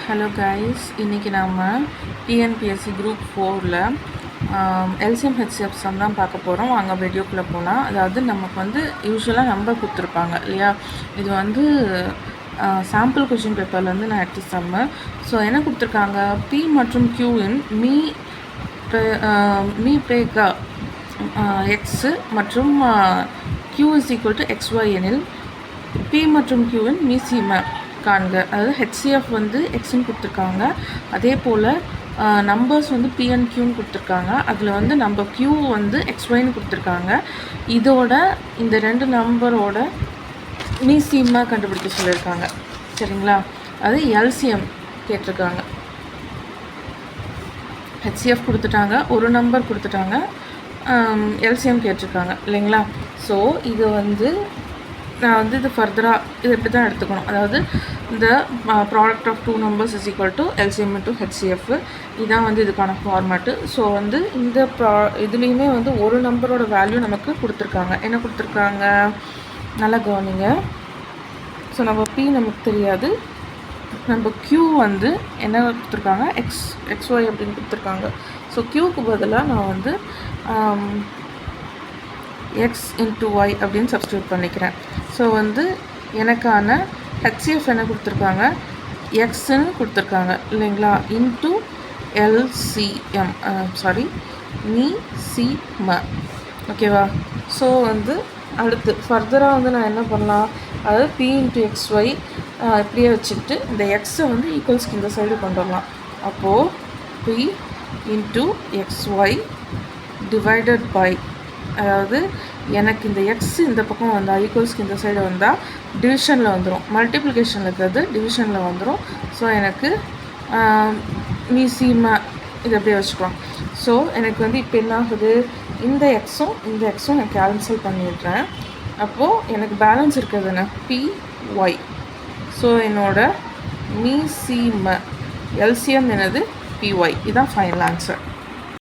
Hello guys, இன்றைக்கி நம்ம TNPSC group 4ல் எல்சிஎம் ஹெச்சிஎஃப் சம் தான் பார்க்க போகிறோம். அங்கே வீடியோக்குள்ளே போனால், அதாவது நமக்கு வந்து யூஸ்வலாக நம்பர் கொடுத்துருப்பாங்க இல்லையா. இது வந்து சாம்பிள் கொஷின் பேப்பர்லேருந்து நான் எடுத்து சம்மு. ஸோ என்ன கொடுத்துருக்காங்க, பி மற்றும் கியூவின் மீ பேக்கா எக்ஸு மற்றும் Q is equal to XY எனில் பி மற்றும் கியூவின் மீசிம காண்க. அதாவது ஹெச்சிஎஃப் வந்து எக்ஸ்ன்னு கொடுத்துருக்காங்க, அதே போல் நம்பர்ஸ் வந்து பி அண்ட் கியூன்னு கொடுத்துருக்காங்க. அதில் வந்து நம்ம கியூ வந்து XYன்னு கொடுத்துருக்காங்க. இதோட இந்த ரெண்டு நம்பரோட மீசிமா கண்டுபிடிக்க சொல்லியிருக்காங்க. சரிங்களா, அது எல்சிஎம் கேட்டிருக்காங்க. ஹெச்சிஎஃப் கொடுத்துட்டாங்க, ஒரு நம்பர் கொடுத்துட்டாங்க, எல்சிஎம் கேட்டிருக்காங்க இல்லைங்களா. ஸோ இது வந்து நான் வந்து இது ஃபர்தராக இது எப்படி தான் எடுத்துக்கணும். அதாவது இந்த product of two numbers is equal to LCM into HCF, இதுதான் வந்து இதுக்கான ஃபார்மேட்டு. ஸோ வந்து இந்த இதுலேயுமே வந்து ஒரு நம்பரோட வேல்யூ நமக்கு கொடுத்துருக்காங்க. என்ன கொடுத்துருக்காங்க, நல்லா கவனிங்க. ஸோ நம்ம பி நமக்கு தெரியாது, நம்ம கியூ வந்து என்ன கொடுத்துருக்காங்க, XY அப்படின்னு கொடுத்துருக்காங்க. ஸோ கியூக்கு பதிலாக நான் வந்து X இன்ட்டு Y அப்படின்னு சப்ஸ்டியூட் பண்ணிக்கிறேன். ஸோ வந்து எனக்கான ஹெச்சிஎஃப் என்ன கொடுத்துருக்காங்க, எக்ஸ்ன்னு கொடுத்துருக்காங்க இல்லைங்களா, இன்ட்டு LCM மீசிம. ஓகேவா. ஸோ வந்து அடுத்து ஃபர்தராக வந்து நான் என்ன பண்ணலாம், அதாவது P இன்ட்டு XY இப்படியே வச்சுக்கிட்டு இந்த எக்ஸை வந்து ஈக்குவல்ஸ்க்கு இந்த சைடு கொண்டு வரலாம். அப்போது P into XY divided by, அதாவது எனக்கு இந்த எக்ஸ் இந்த பக்கம் வந்தால் ஈக்குவல்ஸ்க்கு இந்த சைடு வந்தால் டிவிஷனில் வந்துடும், மல்டிப்ளிகேஷனில் இருக்கிறது டிவிஷனில் வந்துடும். ஸோ எனக்கு மீசிமா இது அப்படியே வச்சுக்கலாம். ஸோ எனக்கு வந்து இப்போ என்ன ஆகுது, இந்த எக்ஸும் நான் கேன்சல் பண்ணிடுறேன். அப்போது எனக்கு பேலன்ஸ் இருக்கிறது என்ன, PY. ஸோ என்னோட மீசிம எல்சிஎம் என்னது, PY. இதுதான் ஃபைனல் ஆன்சர்.